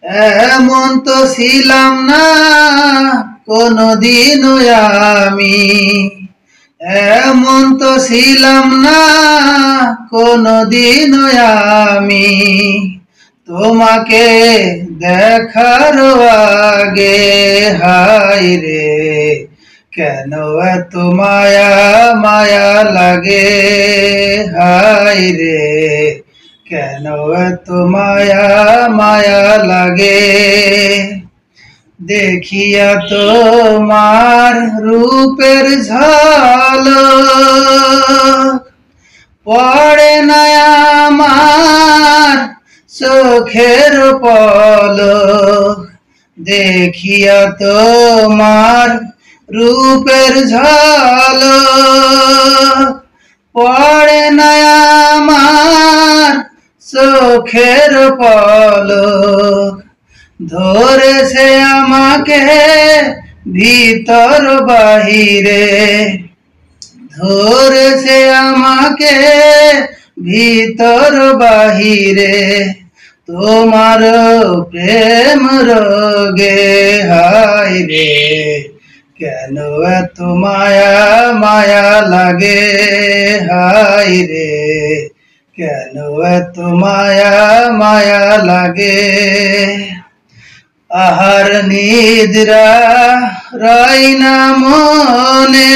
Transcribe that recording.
এমন তো ছিলাম না কোনদিনও আমি, এমন তো ছিলাম না কোনদিনও আমি। তোমাকে দেখার আগে হায় রে কেন এত মায়া মায়া লাগে, হায় রে কেন এত মায়া মায়া লাগে। দেখিয়া তোমার রূপের ঝলক পড়ে না আমার চোখের পলক। দেখিয়া তোমার রূপের ঝলক পড়ে না আমার চোখের পলক। ধরেছে আমাকে ভিতর বাহিরে, ধরেছে আমাকে ভিতর বাহিরে। তোমার প্রেম রোগে হায় রে কেন এত মায়া মায়া লাগে, হায় রে কেন এত মায়া মায়া লাগে। আহার নিদ্রা রাই না মনে